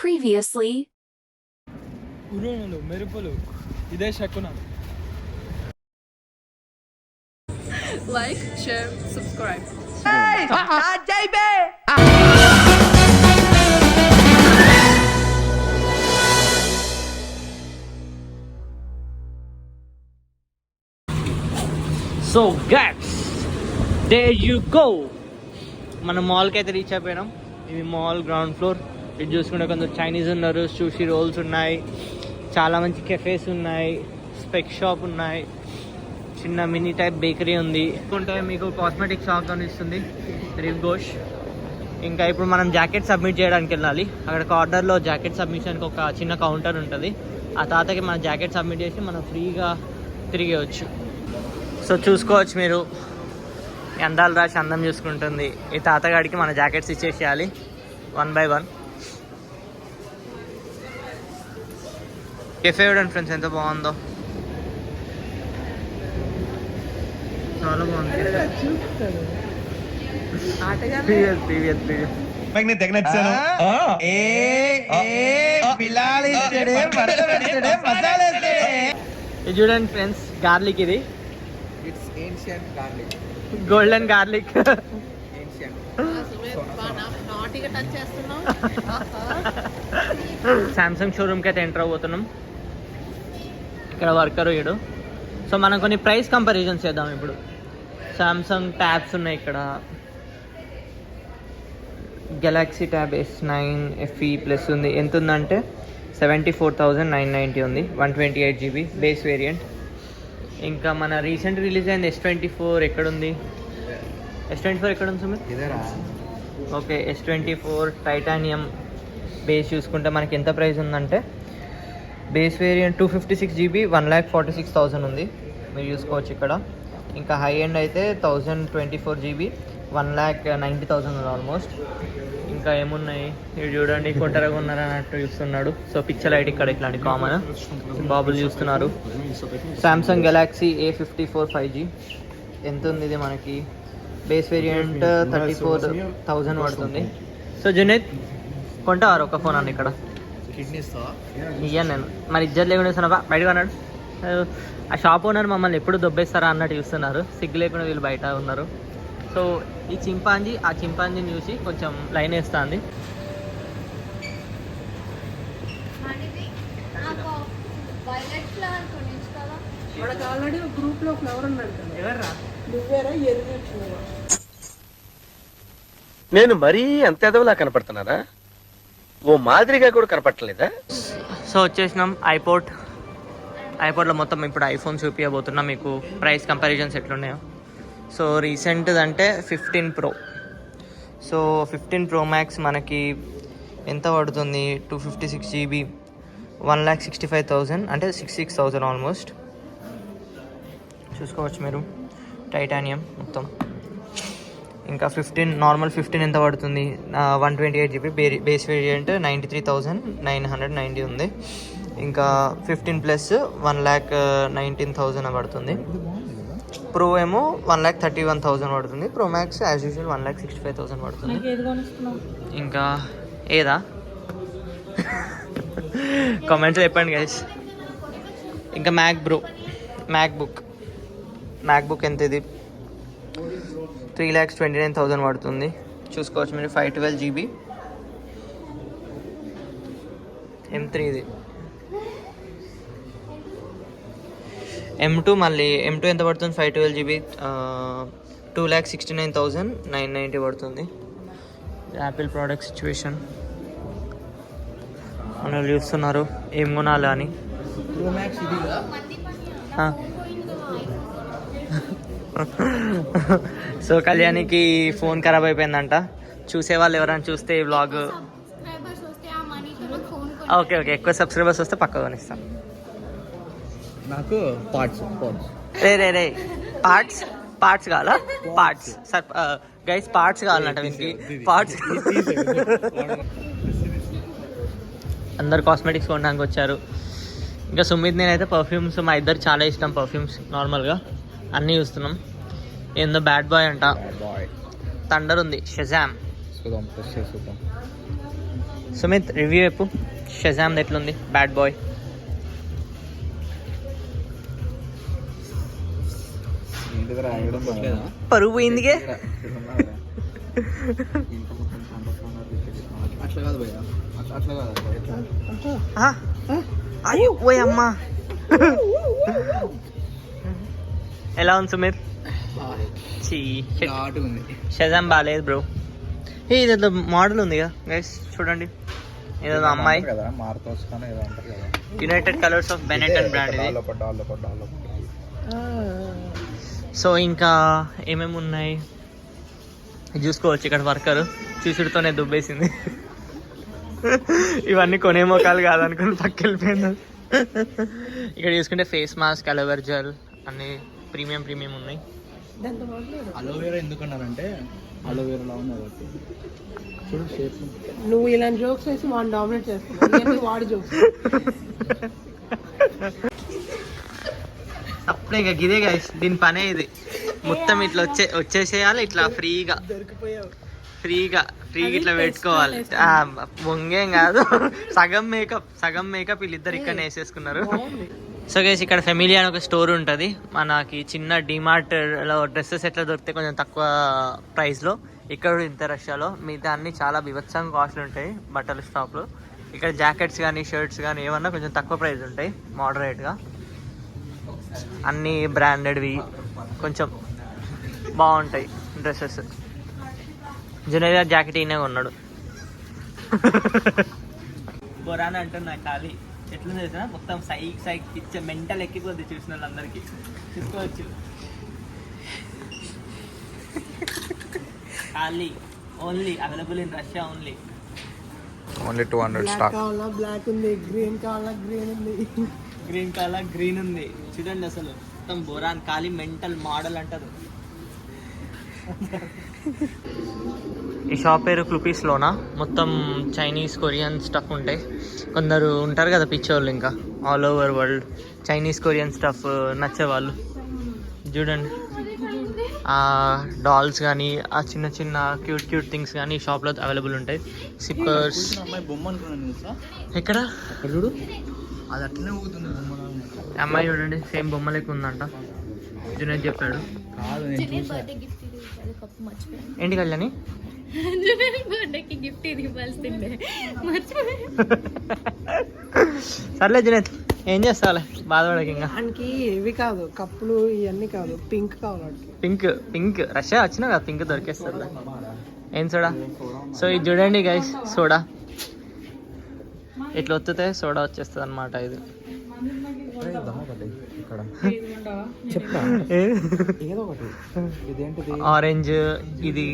previously. ఉరుములు మెరుపులు ఇదే శకున. Like, share, subscribe. So guys there you go. మనం మాల్కి అయితే రీచ్ అయిపోయినాం. ఇది మాల్ గ్రౌండ్ ఫ్లోర్. ఇది చూసుకుంటే కొంచెం చైనీస్ ఉన్నారు, సూషీ రోల్స్ ఉన్నాయి, చాలా మంచి కెఫేస్ ఉన్నాయి, స్పెక్ షాప్ ఉన్నాయి, చిన్న మినీ టైప్ బేకరీ ఉంది. ఉంటే మీకు కాస్మెటిక్ షాప్ కనిపిస్తుంది రివ్ ఘోష్. ఇంకా ఇప్పుడు మనం జాకెట్ సబ్మిట్ చేయడానికి వెళ్ళాలి. అక్కడ కార్నర్లో జాకెట్ సబ్మిషన్కి ఒక చిన్న కౌంటర్ ఉంటుంది. ఆ తాతకి మన జాకెట్ సబ్మిట్ చేసి మనం ఫ్రీగా తిరిగేయచ్చు. సో చూసుకోవచ్చు మీరు, అందాలు రాసి అందం చూసుకుంటుంది. ఈ తాతగాడికి మన జాకెట్స్ ఇచ్చేసేయాలి 1 by 1. కెఫే చూడండి ఫ్రెండ్స్ ఎంత బాగుందో, చాలా బాగుంది. ఇది చూడండి ఫ్రెండ్స్, గార్లిక్. ఇది it's ancient garlic, golden garlic. Samsung షోరూమ్కి అయితే ఎంటర్ అవబోతున్నాం. ఇక్కడ వర్కర్ వీడు. సో మనం కొన్ని ప్రైస్ కంపారిజన్స్ చేద్దాం. ఇప్పుడు సామ్సంగ్ ట్యాబ్స్ ఉన్నాయి. ఇక్కడ Galaxy tab S9 FE plus ఉంది. ఎంత ఉందంటే 74,990 ఉంది. 128 GB బేస్ వేరియంట్. ఇంకా మన రీసెంట్ రిలీజ్ అయింది S24 ఎక్కడుంది? S24 ఎక్కడ ఉంది Sumit? Okay, S24 titanium base చూసుకుంటే మనకి ఎంత ప్రైస్ ఉందంటే, బేస్ వేరియంట్ 256 GB 1,46,000 ఉంది. మీరు చూసుకోవచ్చు ఇక్కడ. ఇంకా హై ఎండ్ అయితే 1024 GB 1,90,000 ఉంది ఆల్మోస్ట్. ఇంకా ఏమున్నాయి ఇవి చూడండి, కొట్టరగా ఉన్నారన్నట్టు చూస్తున్నాడు. సో పిక్చర్ లైట్ ఇక్కడ ఇట్లాంటి కామన్ బాబులు చూస్తున్నారు. సామ్సంగ్ గెలాక్సీ A54 5G ఎంత ఉంది? ఇది మనకి బేస్ వేరియంట్ 34,000 పడుతుంది. సో జునైద్ కొంటావారు ఒక ఫోన్ అన్న ఇక్కడ? ఇయ్యాను నేను, మరి ఇజ్జత్ లేకుండా చూస్తున్నా బయటకు అన్నాడు. ఆ షాప్ ఓనర్ మమ్మల్ని ఎప్పుడు దొబ్బేస్తారా అన్నట్టు చూస్తున్నారు. సిగ్గు లేకుండా వీళ్ళు బయట ఉన్నారు. సో ఈ చింపాంజీ ఆ చింపాంజీని చూసి కొంచెం లైన్ వేస్తుంది. నేను మరీ అంత ఎదవలా కనపడుతున్నారా? ఓ మాదిరిగా కూడా కనపడలేదా? సో వచ్చేసినాం ఐపోర్ట్లో మొత్తం ఇప్పుడు ఐఫోన్ చూపించబోతున్నాం మీకు. ప్రైస్ కంపారిజన్స్ ఎట్లున్నాయో. సో రీసెంట్ అంటే 15 Pro. సో 15 Pro Max మనకి ఎంత పడుతుంది? 256 GB 1,65,000 అంటే 66,000 ఆల్మోస్ట్. చూసుకోవచ్చు మీరు, టైటానియం మొత్తం. ఇంకా 15 నార్మల్ 15 ఎంత పడుతుంది? 128 GB బేస్ వేరియంట్ 93,990 ఉంది. ఇంకా 15 ప్లస్ 1,19,000 పడుతుంది. ప్రో ఏమో 1,31,000 పడుతుంది. ప్రో మ్యాక్స్ యాజ్ యూజువల్ 1,65,000 పడుతుంది. ఇంకా ఏదా కామెంట్స్ చెప్పండి గైస్. ఇంకా మ్యాక్బుక్ ఎంత? ఇది 3,29,000 పడుతుంది. చూసుకోవచ్చు మీరు. 512 GB M3 ఇది. M2 మళ్ళీ M2 ఎంత పడుతుంది? 512 GB 2,69,990 పడుతుంది. యాపిల్ ప్రోడక్ట్ సిచ్యువేషన్ మనం చూస్తున్నారు ఏం కొనాలి అని. సో కళ్యాణికి ఫోన్ ఖరాబ్ అయిపోయిందంట. చూసే వాళ్ళు ఎవరైనా చూస్తే ఈ వ్లాగ్, ఓకే ఎక్కువ సబ్స్క్రైబర్స్ వస్తే పక్క కొనిస్తాం. నాకు పార్ట్స్ రే పార్ట్స్ కావాలా? పార్ట్స్ సార్ గైస్, పార్ట్స్ కావాలంట వీనికి. పార్ట్స్ అందరు కాస్మెటిక్స్ కొనడానికి వచ్చారు. ఇంకా సుమిత్ నేనైతే పర్ఫ్యూమ్స్, మా ఇద్దరు చాలా ఇష్టం పర్ఫ్యూమ్స్. నార్మల్గా అన్నీ చూస్తున్నాం. ఏందో బ్యాడ్ బాయ్ అంట, థండర్ ఉంది, షజామ్. సుమిత్ రివ్యూ చెప్పు, షజామ్ ఎట్లుంది, బ్యాడ్ బాయ్. పరువు పోయిందికే. అట్లా కాదు భయ్యా, అట్లా కాదు. అయ్యో ఓయ్ అమ్మా. ఎలా ఉంది సుమిత్? ఉంది. షజామ్ బాగాలేదు బ్రో. ఇదేదో మోడల్ ఉంది కదా గైస్, చూడండి. ఏదో అమ్మాయి కదా మార్తోస్ కానీ ఏదో అంటారు కదా. United colours of Benetton brand ఇది. సో ఇంకా ఏమేమి ఉన్నాయి చూసుకోవచ్చు. ఇక్కడ వర్కర్ చూసుడుతోనే దుబ్బేసింది. ఇవన్నీ కొనే మొక్కలు కాదనుకుని పక్క వెళ్ళిపోయింది. ఇక్కడ చూసుకుంటే ఫేస్ మాస్క్, అలోవెరా జెల్ అన్ని ప్రీమియం ఉన్నాయి. అలోవెరా ఎందుకన్నారంటే అలోవెరాలా ఉంది కాబట్టి. చూడు షేప్. నువ్వు ఇలాంటి జోక్స్ వేసి వాడిని డామినేట్ చేస్తున్నావు. వాడి జోక్స్ అప్పుడే ఇక ఇదే గైస్, దీని పనే ఇది. మొత్తం ఇట్లా వచ్చేసేయాలి, ఇట్లా ఫ్రీగా ఇట్లా పెట్టుకోవాలి. వంగేం కాదు, సగం మేకప్ వీళ్ళిద్దరు ఇక్కడ వేసేసుకున్నారు. సో గైస్ ఇక్కడ ఫెమిలీ అని ఒక స్టోర్ ఉంటుంది. మనకి చిన్న డిమార్ట్లో డ్రెస్సెస్ ఎట్లా దొరికితే కొంచెం తక్కువ ప్రైస్లో, ఇక్కడ ఇంత రష్యాలో మిగతా అన్ని చాలా బీభత్సంగా కాస్ట్లు ఉంటాయి బట్టల షాప్లో. ఇక్కడ జాకెట్స్ కానీ షర్ట్స్ కానీ ఏమన్నా కొంచెం తక్కువ ప్రైస్ ఉంటాయి, మోడరేట్గా. అన్నీ బ్రాండెడ్వి, కొంచెం బాగుంటాయి డ్రెస్సెస్. జునైదా జాకెట్ ఈయనే కొన్నాడు. బొరాన్ అంటున్నా ఖాళీ ఎట్లుంది తెలిసిన, మొత్తం సైక్ పిచ్చ మెంటల్ ఎక్కిపోద్ది చూసిన వాళ్ళందరికీ. చూసుకోవచ్చు. ఖాళీ only available in Russia only 200 stock. కావాలా బ్లాక్ ఉంది, గ్రీన్ కావాలా గ్రీన్ ఉంది. చూడండి అసలు మొత్తం బొరాన్ ఖాళీ మెంటల్ మోడల్ అంటారు. ఈ షాప్ పేరు క్లూపీస్లోనా. మొత్తం చైనీస్, కొరియన్ స్టఫ్ ఉంటాయి. కొందరు ఉంటారు కదా పిచ్చోళ్ళు, ఇంకా all over world Chinese, Korean stuff నచ్చేవాళ్ళు. చూడండి ఆ డాల్స్ కానీ, ఆ చిన్న చిన్న క్యూట్ థింగ్స్ కానీ ఈ షాప్లో అవైలబుల్ ఉంటాయి. సిప్పర్స్. బొమ్మ అనుకున్నాను. ఎక్కడ అక్కడ చూడు, అది అట్లనే ఊగుతుంది బొమ్మ. అమ్మాయి చూడండి, సేమ్ బొమ్మ లెక్క ఉందంట. జునైద్ చెప్పాడు. కాదు ఏంటి కళ్యాణి? సర్లే జునైద్, ఏం చేస్తావులే, బాధపడక. ఇంకా ఆయనకి ఇవి కాదు, కప్పులు ఇవన్నీ కాదు, పింక్ కావాలి. పింక్ రష్యా వచ్చినా కదా, పింక్ దొరికేస్తుంది. ఏం సోడా? సో ఇది చూడండి గైస్, సోడా ఇట్లా వత్తితే సోడా వచ్చేస్తుంది అనమాట. ఇది ఆరెంజ్, ఇది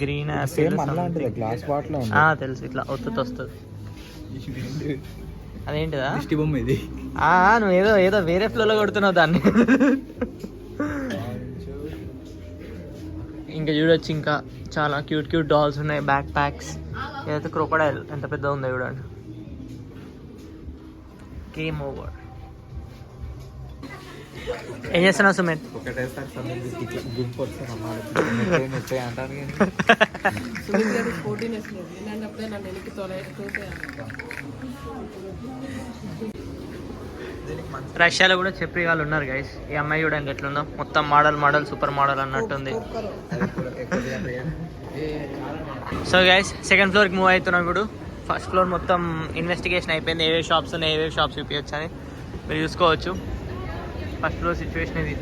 గ్రీన్ గ్లాస్ బాటిల్ తెలుసు. ఇట్లా ఒత్తుతో వస్తుంది. అదేంటిదా? బొమ్మ ఇది. నువ్వు ఏదో వేరే ఫ్లోలో కొడుతున్నావు దాన్ని. ఇంకా చూడొచ్చు, ఇంకా చాలా క్యూట్ డాల్స్ ఉన్నాయి, బ్యాక్ ప్యాక్స్. ఏదైతే క్రోకోడైల్ ఎంత పెద్ద ఉందో చూడండి. Game over. ఏం చేస్తున్నావు సుమేత్? రష్యాలో కూడా చెప్పి వాళ్ళు ఉన్నారు గైస్. ఈ అమ్మాయి చూడండి ఎట్లుందో, మొత్తం మోడల్ సూపర్ మోడల్ అన్నట్టుంది. సో గైస్ సెకండ్ ఫ్లోర్కి మూవ్ అవుతున్నాం ఇప్పుడు. ఫస్ట్ ఫ్లోర్ మొత్తం ఇన్వెస్టిగేషన్ అయిపోయింది, ఏవే షాప్స్ ఉన్నాయి, ఏవే షాప్స్ చూపించచ్చు అని మీరు చూసుకోవచ్చు. ఫస్ట్ ఫ్లోర్ సిచ్యువేషన్ ఇది.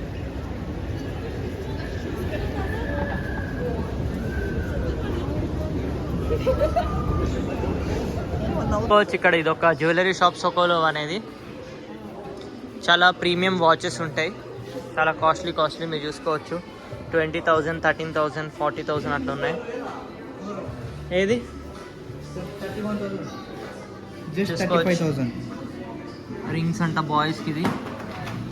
ఇక్కడ ఇది ఒక జ్యువెలరీ షాప్, సోకోలో అనేది. చాలా ప్రీమియం వాచెస్ ఉంటాయి, చాలా కాస్ట్లీ మీరు చూసుకోవచ్చు. 20,000, 13,000, 40,000 అట్లా ఉన్నాయి. ఏది రింగ్స్ అంట బాయ్స్కి, ఇది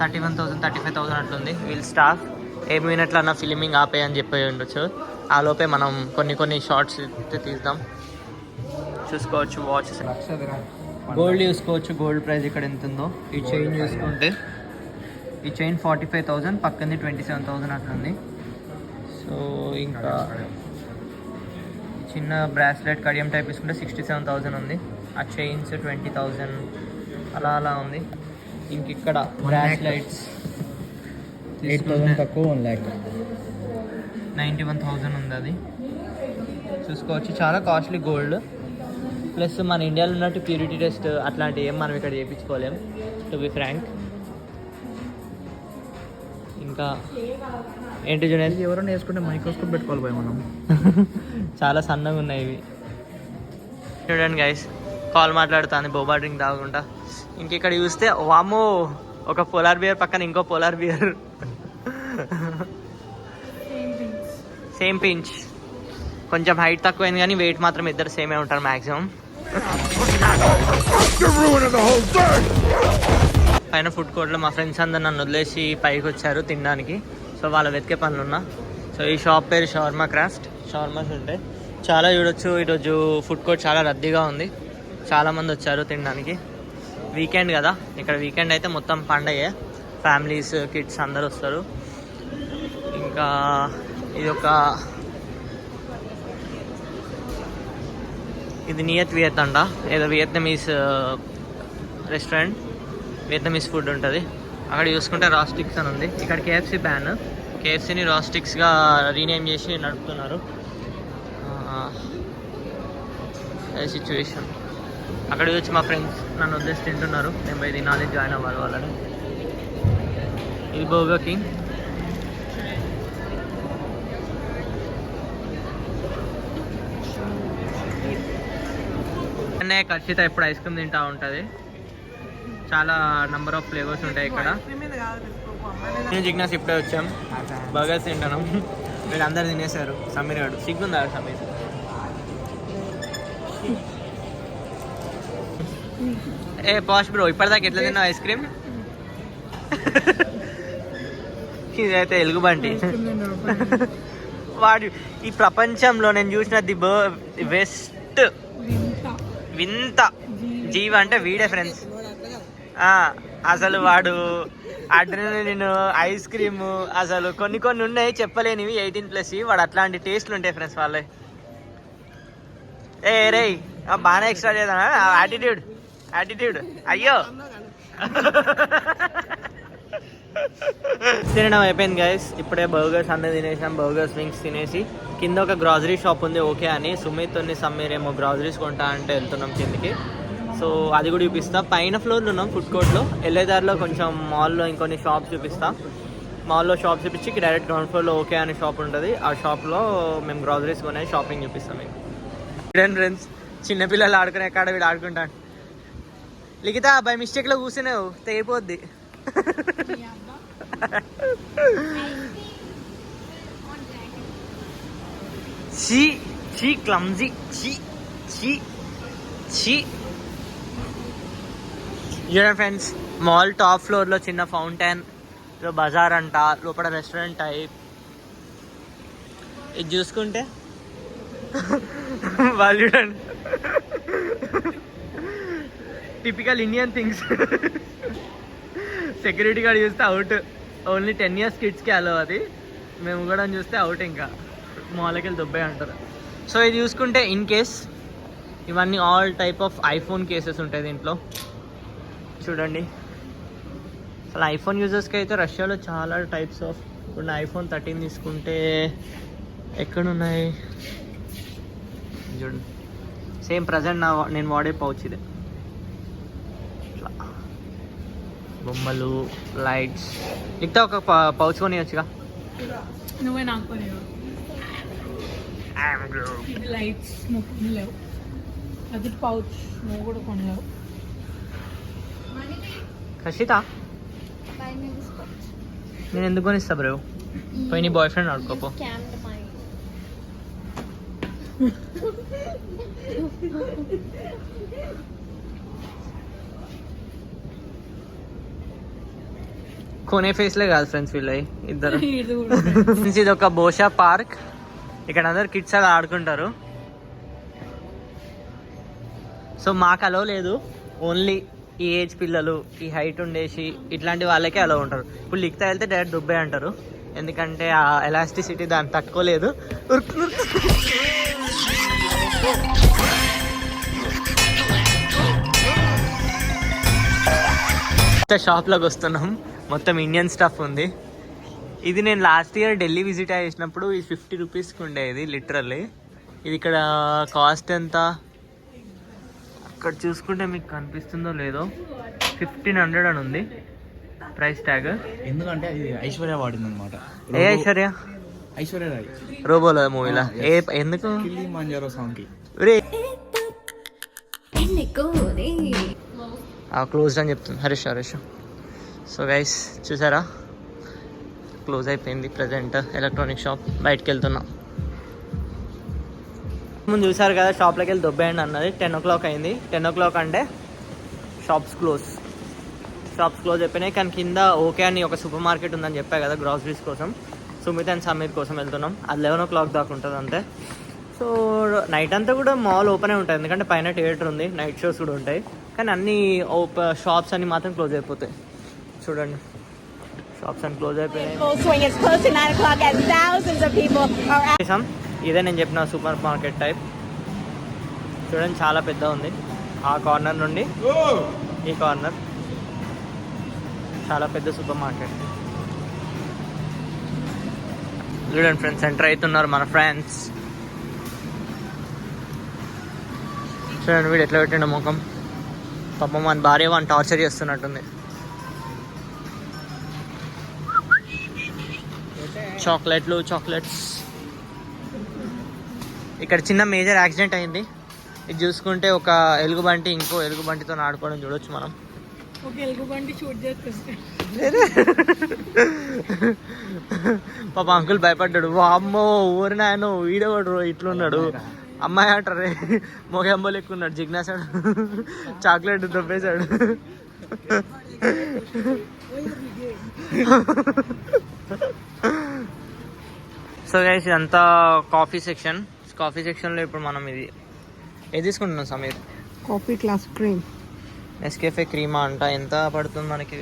31,000, 35,000 అట్లుంది. వీళ్ళు స్టాఫ్ ఏమైనట్లు అన్న ఫిలిమింగ్ ఆపేయని చెప్పి ఉండొచ్చు. ఆ లోపే మనం కొన్ని షార్ట్స్ తీద్దాం. చూసుకోవచ్చు వాచెస్. గోల్డ్ చూసుకోవచ్చు, గోల్డ్ ప్రైస్ ఇక్కడ ఎంత ఉందో. ఈ చైన్ చూసుకుంటే ఈ చైన్ 45,000, పక్కనది 27,000 అట్లుంది. సో ఇంకా చిన్న బ్రాస్లెట్ కడియం టైప్ తీసుకుంటే 67,000 ఉంది. ఆ చైన్స్ 20,000 అలా అలా ఉంది. ఇంక ఇక్కడ బ్రాస్లెట్స్ 8,000 తక్కువ 91,000 ఉంది. అది చూసుకోవచ్చు. చాలా కాస్ట్లీ గోల్డ్. ప్లస్ మన ఇండియాలో ఉన్నట్టు ప్యూరిటీ టెస్ట్ అట్లాంటివి ఏం మనం ఇక్కడ చేయించుకోలేం, టు బి ఫ్రాంక్. ఇంకా ఏంటి జునైల్, ఎవరైనా వేసుకుంటే మైక్రోస్కోప్ పెట్టుకోవాలి పోయి మనం. చాలా సన్నగా ఉన్నాయి ఇవి. చూడండి గైస్, కాల్ మాట్లాడుతుంది బోబా డ్రింక్ తాగుకుంటా. ఇంక ఇక్కడ చూస్తే వామో, ఒక పోలార్ బియర్ పక్కన ఇంకో పోలార్ బియర్, సేమ్ పించ్. కొంచెం హైట్ తక్కువైంది కానీ వెయిట్ మాత్రం ఇద్దరు సేమే ఉంటారు మ్యాక్సిమం. పైన ఫుడ్ కోర్ట్లో మా ఫ్రెండ్స్ అందరు నన్ను వదిలేసి పైకి వచ్చారు తినడానికి. సో వాళ్ళ వెతికే పనులు ఉన్నా. సో ఈ షాప్ పేరు షవర్మా క్రాఫ్ట్. షవర్మాస్ ఉంటాయి చాలా చూడొచ్చు. ఈరోజు ఫుడ్ కోర్ట్ చాలా రద్దీగా ఉంది, చాలామంది వచ్చారు తినడానికి. వీకెండ్ కదా, ఇక్కడ వీకెండ్ అయితే మొత్తం పండగే, ఫ్యామిలీస్ కిడ్స్ అందరు వస్తారు. ఇంకా ఇది నియత్ వియత్ అంట, ఏదో వియత్నమీస్ రెస్టారెంట్, వియత్నమీస్ ఫుడ్ ఉంటుంది. అక్కడ చూసుకుంటే రాస్టిక్స్ అని ఉంది. ఇక్కడ కేఎఫ్సీ బ్యాన్, కేఎఫ్సీని రాస్టిక్స్గా రీనేమ్ చేసి నడుపుతున్నారు. సిచ్యువేషన్ అక్కడ వచ్చి మా ఫ్రెండ్స్ నన్ను వదిలేసి తింటున్నారు. నేను పోయి తినాలి, జాయిన్ అవ్వాలి వాళ్ళని. ఇది బర్గర్ కింగ్. ఖచ్చిత ఎప్పుడు ఐస్ క్రీమ్ తింటా ఉంటుంది. చాలా నంబర్ ఆఫ్ ఫ్లేవర్స్ ఉంటాయి ఇక్కడ. నేను జిగ్నాస్ ఇప్పుడే వచ్చాం, బర్గర్స్ తింటాను. వీళ్ళందరూ తినేశారు. సమీర్ గారు సిగ్గుందా? సమీర్ ఏ పాష్ బ్రో, ఇప్పటిదాకా ఎట్లా తిన్నావు ఐస్ క్రీమ్? ఇదైతే ఎలుగుబంటి. వాడు ఈ ప్రపంచంలో నేను చూసిన ది బెస్ట్ వింత జీవ అంటే వీడే ఫ్రెండ్స్. అసలు వాడు అడ్రినలిన్, ఐస్ క్రీము, అసలు కొన్ని ఉన్నాయి చెప్పలేనివి 18+ వాడు అట్లాంటి టేస్ట్లు ఉంటాయి ఫ్రెండ్స్ వాళ్ళే. ఏ రే బాగానే ఎక్స్ట్రా చేద్దా యాటిట్యూడ్ అయ్యో. తినడం అయిపోయింది గైస్. ఇప్పుడే బర్గర్స్ అందరూ తినేసాం. బర్గర్స్ వింగ్స్ తినేసి కింద ఒక గ్రాసరీ షాప్ ఉంది ఓకే అని, సుమిత్ సమీర్ ఏమో గ్రాసరీస్ కొంటా అంటే వెళ్తున్నాం కిందకి. సో అది కూడా చూపిస్తా. పైన ఫ్లోర్లో ఉన్నాం ఫుడ్ కోర్ట్లో. వెళ్ళేదారిలో కొంచెం మాల్లో ఇంకొన్ని షాప్స్ చూపిస్తా. మాల్లో షాప్స్ చూపించి డైరెక్ట్ గ్రౌండ్ ఫ్లోర్లో ఓకే అనే షాప్ ఉంటుంది. ఆ షాప్లో మేము గ్రాసరీస్ కొనే షాపింగ్ చూపిస్తాం మీకు. ఫ్రెండ్స్ చిన్నపిల్లలు ఆడుకునే కాడ వీడు ఆడుకుంటాను. లిఖిత బై మిస్టేక్లో కూర్చున్నావు, తెగిపోద్ది. చీ క్లమ్జీ, చీ. చూడండి ఫ్రెండ్స్, మాల్ టాప్ ఫ్లోర్లో చిన్న ఫౌంటైన్, బజార్ అంట, లోపల రెస్టారెంట్ టైప్. ఇది చూసుకుంటే వాళ్ళు చూడండి typical Indian things. Security guard చూస్తే అవుట్, ఓన్లీ 10 years కిడ్స్కి అలో అది. మేము కూడా చూస్తే అవుట్, ఇంకా మాల్కి వెళ్ళి దుబ్బాయి అంటారు. సో ఇది చూసుకుంటే ఇన్ కేస్ ఇవన్నీ all type of iPhone cases ఉంటాయి దీంట్లో. చూడండి అసలు ఐఫోన్ యూజర్స్కి అయితే రష్యాలో చాలా టైప్స్ ఆఫ్ ఉన్న. ఐఫోన్ 13 తీసుకుంటే ఎక్కడున్నాయి చూడండి. సేమ్ ప్రజెంట్ నేను వాడే పౌచ్ ఇదే. ఇట్లా బొమ్మలు, లైట్స్. ఇంకా ఒక పౌచ్ కొనియొచ్చుగా. నువ్వే నాకు కొనివ్వు. లైట్స్ నువ్వు కొనలేవు, అది పౌచ్ నువ్వు కూడా కొనలేవు. ఖచ్చిత నేను ఎందుకు కొనిస్తా బ్రో? పోయి నీ బాయ్ ఫ్రెండ్ ఆడుకోపో. కొనే ఫేస్లే కాదు ఫ్రెండ్స్ వీళ్ళవి ఇద్దరు. ఇది ఒక బోషా పార్క్. ఇక్కడ అందరు కిడ్స్ అలా ఆడుకుంటారు. సో మాకు అలో లేదు, ఓన్లీ ఈ ఏజ్ పిల్లలు, ఈ హైట్ ఉండేసి ఇట్లాంటి వాళ్ళకే అలా ఉంటారు. ఇప్పుడు లిక్తా వెళ్తే డైరెక్ట్ దుబ్బే అంటారు, ఎందుకంటే ఆ ఎలాస్టిసిటీ దాన్ని తట్టుకోలేదు. షాప్లోకి వస్తున్నాం. మొత్తం ఇండియన్ స్టఫ్ ఉంది. ఇది నేను లాస్ట్ ఇయర్ ఢిల్లీ విజిట్ చేసినప్పుడు ఇది 50 రూపీస్కి ఉండేది లిటరల్లీ. ఇది ఇక్కడ కాస్ట్ ఎంత అక్కడ చూసుకుంటే మీకు కనిపిస్తుందో లేదో 1500 అని ఉంది ప్రైస్ ట్యాగ్. ఎందుకంటే అది ఐశ్వర్య వాడింది అనమాట. ఏ ఐశ్వర్య? ఐశ్వర్య రాయ్ రోబోలో మూవీలా. ఏ ఎందుకు? కిలిమంజారో సాంగ్ కి క్లోజ్డ్ అని చెప్తుంది హరీష్. సో గైస్ చూసారా, క్లోజ్ అయిపోయింది ప్రజెంట్ ఎలక్ట్రానిక్ షాప్. బయటకు వెళ్తున్నాం. ముందు చూసారు కదా షాప్లోకి వెళ్ళి దొబ్బేయండి అన్నది. 10 o'clock అయింది. 10 o'clock అంటే షాప్స్ క్లోజ్ అయిపోయినాయి. కానీ కింద ఓకే అని ఒక సూపర్ మార్కెట్ ఉందని చెప్పా కదా గ్రాసరీస్ కోసం, సుమిత్ అండ్ సమీర్ కోసం వెళ్తున్నాం. అది 11 o'clock దాకా ఉంటుంది అంతే. సో నైట్ అంతా కూడా మాల్ ఓపెనే ఉంటుంది, ఎందుకంటే పైన థియేటర్ ఉంది, నైట్ షోస్ కూడా ఉంటాయి. కానీ అన్ని షాప్స్ అన్ని మాత్రం క్లోజ్ అయిపోతాయి. చూడండి షాప్స్ అన్ని క్లోజ్ అయిపోయాయి. ఇదే నేను చెప్పిన సూపర్ మార్కెట్ టైప్. చూడండి చాలా పెద్ద ఉంది. ఆ కార్నర్ నుండి ఈ కార్నర్ చాలా పెద్ద సూపర్ మార్కెట్. చూడండి ఫ్రెండ్స్, ఎంటర్ అవుతున్నారు మన ఫ్రెండ్స్. చూడండి వీడు ఎట్లా పెట్టిండు ముఖం. పాపం మన భార్య వాడిని టార్చర్ చేస్తున్నట్టుంది. చాక్లెట్స్. ఇక్కడ చిన్న మేజర్ యాక్సిడెంట్ అయింది. ఇది చూసుకుంటే ఒక ఎలుగుబంటి ఇంకో ఎలుగుబంటితో ఆడుకోవడం చూడొచ్చు మనం. ఒక ఎలుగుబంటి షూట్ చేస్తుంది. పాప అంకుల్ భయపడ్డాడు. వామ్మో ఊరి నాయన వీడేవాడు ఇట్లున్నాడు. అమ్మాయి అంటారే మొగ అమ్మలు ఎక్కువ ఉన్నాడు. జిజ్ఞాసాడు చాక్లెట్ దొబ్బేశాడు. సో గైస్ ఇదంతా కాఫీ సెక్షన్లో ఇప్పుడు మనం ఏది తీసుకుంటున్నాం సమీర్? కాఫీ క్లాస్ క్రీమ్, నెస్కేఫే క్రీమా అంట. ఎంత పడుతుంది మనకి?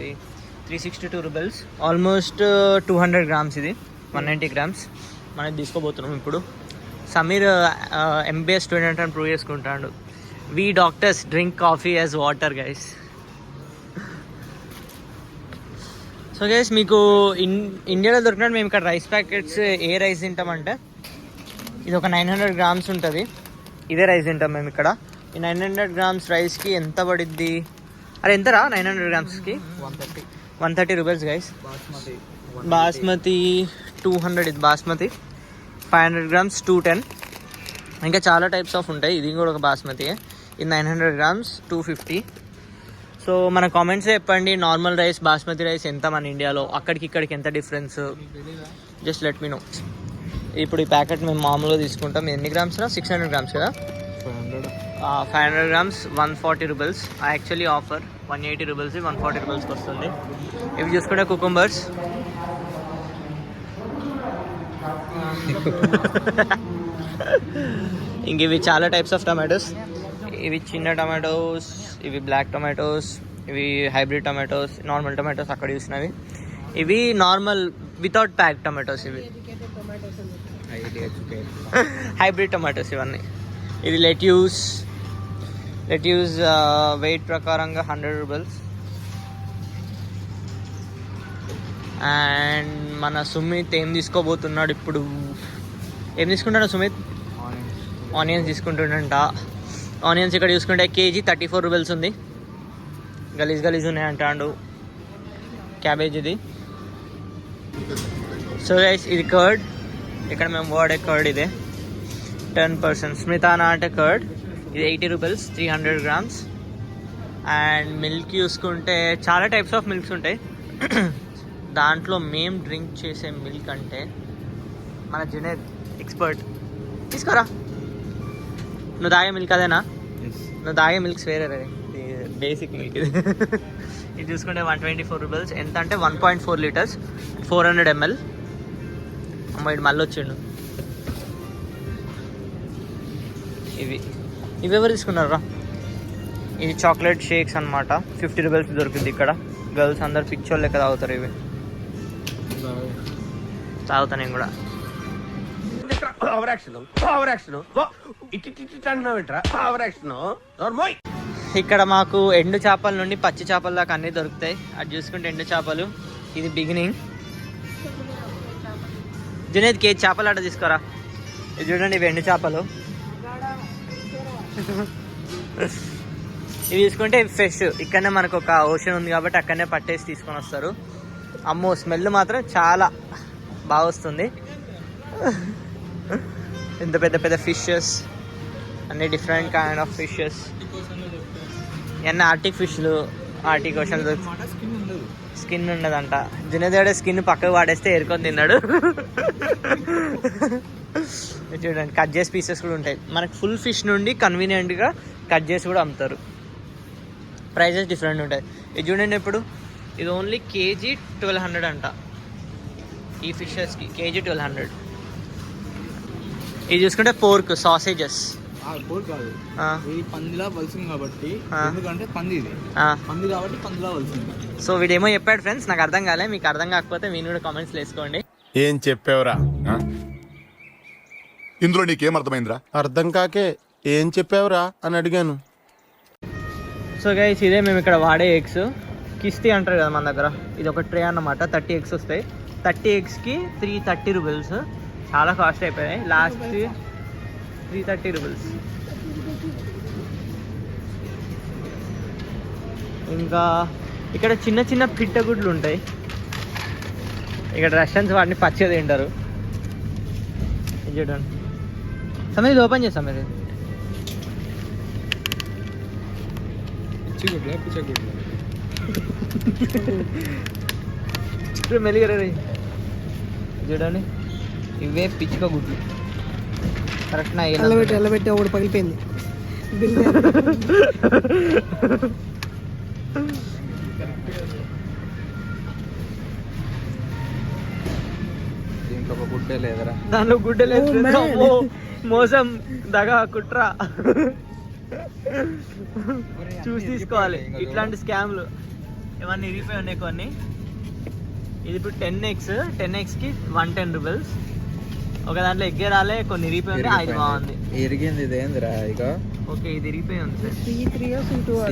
362 రూపీస్, ఆల్మోస్ట్ 200 grams. ఇది 190 grams మనం తీసుకోబోతున్నాం ఇప్పుడు. సమీర్ MBA స్టూడెంట్ అని ప్రూవ్ చేసుకుంటాడు. We doctors drink coffee as water guys. So guys మీకు ఇండియాలో దొరికినట్టు మేము ఇక్కడ రైస్ ప్యాకెట్స్ ఏ రైస్ తింటామంటే ఇది ఒక 900 grams ఉంటుంది. ఇదే రైస్ తింటాం మేము ఇక్కడ. ఈ 900 grams రైస్కి ఎంత పడిద్ది? అరే ఎంతరా 900 gramsకి? 130 రూపీస్ గైస్. బాస్మతి 200. ఇది బాస్మతి 500 grams 210. ఇంకా చాలా టైప్స్ ఆఫ్ ఉంటాయి. ఇది కూడా ఒక బాస్మతి. ఇది 900 grams 250. సో మన కామెంట్స్ చెప్పండి, నార్మల్ రైస్ బాస్మతి రైస్ ఎంత మన ఇండియాలో, అక్కడికి ఇక్కడికి ఎంత difference, just let me know. ఇప్పుడు ఈ ప్యాకెట్ మేము మామూలుగా తీసుకుంటాం. ఎన్ని గ్రామ్స్? 600 grams కదా. 500 grams 140 rupees. Actually offer 180 rupees 140 రూపీస్కి వస్తుంది. ఇవి చూసుకుంటే కుకుంబర్స్ ఇంక ఇవి చాలా టైప్స్ ఆఫ్ టమాటోస్. ఇవి చిన్న టమాటోస్, ఇవి బ్లాక్ టమాటోస్, ఇవి హైబ్రిడ్ టమాటోస్, నార్మల్ టమాటోస్ అక్కడ చూసినవి. ఇవి నార్మల్ వితౌట్ ప్యాక్ టమాటోస్. ఇవి హైబ్రిడ్ టమాటోస్ ఇవన్నీ. ఇది లెట్యూస్ వెయిట్ ప్రకారంగా 100 రూపీస్. అండ్ మన సుమిత్ ఏం తీసుకోబోతున్నాడు ఇప్పుడు? ఏం తీసుకుంటాడు సుమిత్? ఆనియన్స్ తీసుకుంటుండంట. ఆనియన్స్ ఇక్కడ చూసుకుంటే కేజీ 34 రూపీస్ ఉంది. గలీజ్ ఉన్నాయి అంటాడు. క్యాబేజ్ ఇది. సో గైస్ ఇది కర్డ్. ఇక్కడ మేము వాడే కర్డ్ ఇదే 10%. స్మితానా అంటే కర్డ్. ఇది 80 రూపీస్ 300 grams. అండ్ మిల్క్ చూసుకుంటే చాలా టైప్స్ ఆఫ్ మిల్క్స్ ఉంటాయి. దాంట్లో మేము డ్రింక్ చేసే మిల్క్ అంటే మన జునేద్ ఎక్స్పర్ట్. తీసుకోరా, నువ్వు తాగే మిల్క్ అదేనా? నువ్వు తాగే మిల్క్స్ వేరే బేసిక్ మిల్క్ ఇది. ఇది చూసుకుంటే 124 రూపీస్. ఎంత అంటే 1.4 liters 400 ml. అమ్మ ఇటు మళ్ళీ వచ్చిండు. ఇవి ఎవరు తీసుకున్నారా? ఇది చాక్లెట్ షేక్స్ అనమాట. 50 రూపీస్ దొరుకుతుంది ఇక్కడ. గర్ల్స్ అందరు పిక్చర్ లెక్క తాగుతారు. ఇవి తాగుతా నేను కూడా. ఓవర్ యాక్షన్ ఇట్టి అంటున్నావేంట్రా ఓవర్ యాక్షన్ నోర్మోయ్. ఇక్కడ మాకు ఎండు చేపల నుండి పచ్చి చేపల దాకా అన్నీ దొరుకుతాయి. అది చూసుకుంటే ఎండు చేపలు, ఇది బిగినింగ్. జునేద్ కేజీ చేపలు అట్ట తీసుకోరా. ఇది చూడండి, ఇవి ఎండు చేపలు. ఇవి తీసుకుంటే ఇవి ఫ్రెష్. ఇక్కడనే మనకు ఒక ఓషన్ ఉంది కాబట్టి అక్కడనే పట్టేసి తీసుకొని వస్తారు. అమ్మో, స్మెల్ మాత్రం చాలా బాగా వస్తుంది. ఇంత పెద్ద పెద్ద ఫిషెస్, అన్ని డిఫరెంట్ కైండ్ ఆఫ్ ఫిషెస్. ఇవన్నీ ఆర్టిక్ ఫిష్లు, ఆర్టిక్ ఓషన్. స్కిన్ ఉండదంట. జునేదేడే స్కిన్ పక్కకు వాడేస్తే ఏరుకొని తిన్నాడు. చూడండి, కట్ చేసి పీసెస్ కూడా ఉంటాయి. మనకు ఫుల్ ఫిష్ నుండి కన్వీనియంట్గా కట్ చేసి కూడా అమ్ముతారు. ప్రైజెస్ డిఫరెంట్ ఉంటాయి. ఇది చూడండి, ఇప్పుడు ఇది ఓన్లీ కేజీ 1200 అంట. ఈ ఫిషెస్కి కేజీ 1200. ఇది చూసుకుంటే పోర్క్ సాసేజెస్. పోర్ కాదు, ఇది పందిలా వలసింది కాబట్టి. ఎందుకంటే పంది ఇది పంది కాబట్టి పందిలా వలసింది. సో వీడేమో చెప్పాడు ఫ్రెండ్స్, నాకు అర్థం కాలే. మీకు అర్థం కాకపోతే మీరు కూడా కామెంట్స్ వేసుకోండి. ఏం చెప్పావురా? ఇందులో నీకేం అర్థమైందిరా? అర్థం కాకే ఏం చెప్పావురా అని అడిగాను. సో గైస్, ఇదే మేము ఇక్కడ వాడే ఎగ్స్. కిస్తీ అంటారు కదా మన దగ్గర. ఇది ఒక ట్రే అన్నమాట. 30 ఎగ్స్ వస్తాయి. 30 ఎగ్స్కి 330 రూపీస్. చాలా కాస్ట్ అయిపోయాయి. Last 330 rupees. ఇంకా ఇక్కడ చిన్న చిన్న పిట్టగుడ్లు ఉంటాయి. ఇక్కడ రష్యన్స్ వాటిని పచ్చిగా తింటారు. ఇది చూడండి. సమయం ఇది ఓపెన్ చేస్తాం. మీరు మెలిగరే చూడండి, ఇవే పిచ్చుక గుడ్లు. కరెక్ట్ నా ఎల్లబెట్టి ఒకటి పగిలిపోయింది. దీంట్లో ఒక గుడ్డే లేదరా. దానిలో గుడ్డ లేదు. మోసం, దగా, కుట్ర. చూసి తీసుకోవాలి. ఇట్లాంటి స్కామ్లు ఏమన్నా ఇరిగిపోయి ఉన్నాయి కొన్ని. ఇది ఇప్పుడు 10xకి 110 రూపీస్. ఒక దాంట్లో ఎగ్గే రాలే, కొన్ని ఇరిగిపోయి ఉంది. ఇది బాగుంది. ఎరిగింది ఇదేందిరా? ఇక ఓకే, ఇది ఇరిగిపోయి ఉంది సార్.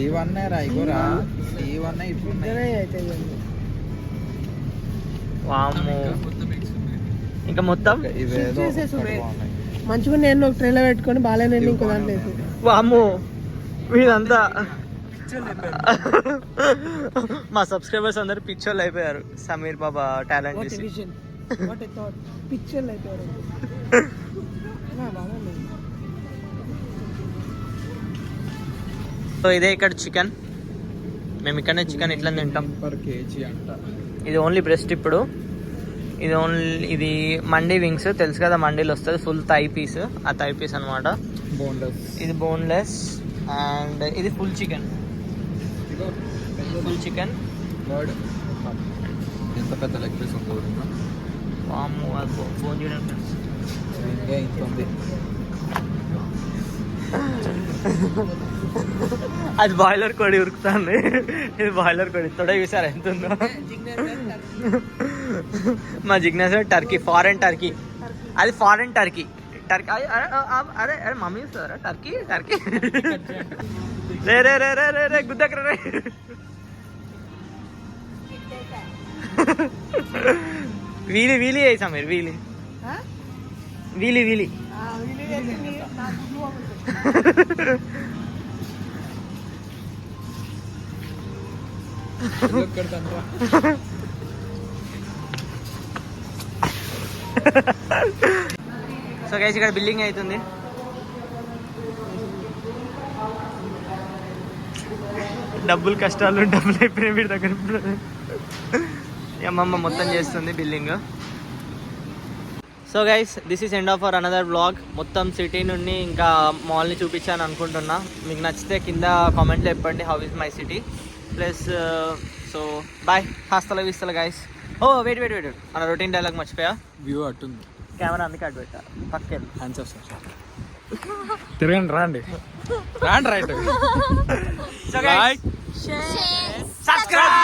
C1 రా, ఇగోరా C1 ఇప్పుడు వామ్మో, ఇంకా మొత్తం మంచిగా నేను ఒక ట్రైలో పెట్టుకొని బాగాలేనండి ఇంకో దాంట్లో వేసి. వామ్మో, వీళ్ళంతా మా సబ్స్క్రైబర్స్ అందరు పిచ్చోళ్ళు అయిపోయారు. సమీర్ బాబా టాలెంట్ చూసి. పిక్చర్లు అయిపోయారు. సో ఇదే ఇక్కడ చికెన్. మేము ఇక్కడనే చికెన్ ఇట్లా తింటాం. పర్ కేజీ అంట. ఇది ఓన్లీ బ్రెస్ట్. ఇప్పుడు ఇది మండీ వింగ్స్ తెలుసు కదా, మండీలు వస్తుంది. Full thigh piece. ఆ థై పీస్ అనమాట. బోన్లెస్. ఇది బోన్లెస్. అండ్ ఇది ఫుల్ చికెన్. ఎంత పెద్ద లెగ్ పీస్ ఉందో వామ్మో, ఫోన్ చూడండి ఫ్రెండ్స్. ఇంత ఉంది. అది బాయిలర్ కోడి ఉరుకుతుంది. ఇది బాయిలర్ కోడి. తొడ చూసారా ఎంత ఉందో? మా జిగ్నేశ్వర్ టర్కీ, ఫారెన్ టర్కీ. అది ఫారెన్ టర్కీ. టర్కీ అరే అరే మమ్మీ చూస్తారా? టర్కీ రే రే రే రే రే రే గుద్దకరా రే. వీలి వేసా మీరు. వీలి సో గైస్, ఇక్కడ బిల్డింగ్ అవుతుంది. డబ్బులు కష్టాలు, డబ్బులు అయిపోయినాయి వీడి దగ్గర. అమ్మమ్మ మొత్తం చేస్తుంది building. So guys, this is end of our another vlog. మొత్తం సిటీ నుండి ఇంకా మాల్ని చూపించాను అనుకుంటున్నా. మీకు నచ్చితే కింద కామెంట్లో చెప్పండి how is my city. Plus so bye, హాస్తల వీస్తల గైస్. ఓ వెయిట్ మన రొటీన్ డైలాగ్ మర్చిపోయా. వ్యూ అట్టుంది. కెమెరా అందుకే అటు పెట్టా. పక్కెళ్ళి హ్యాండ్స్ ఆఫ్ సార్. తిరగండి, రాండి రైట్. So guys, subscribe.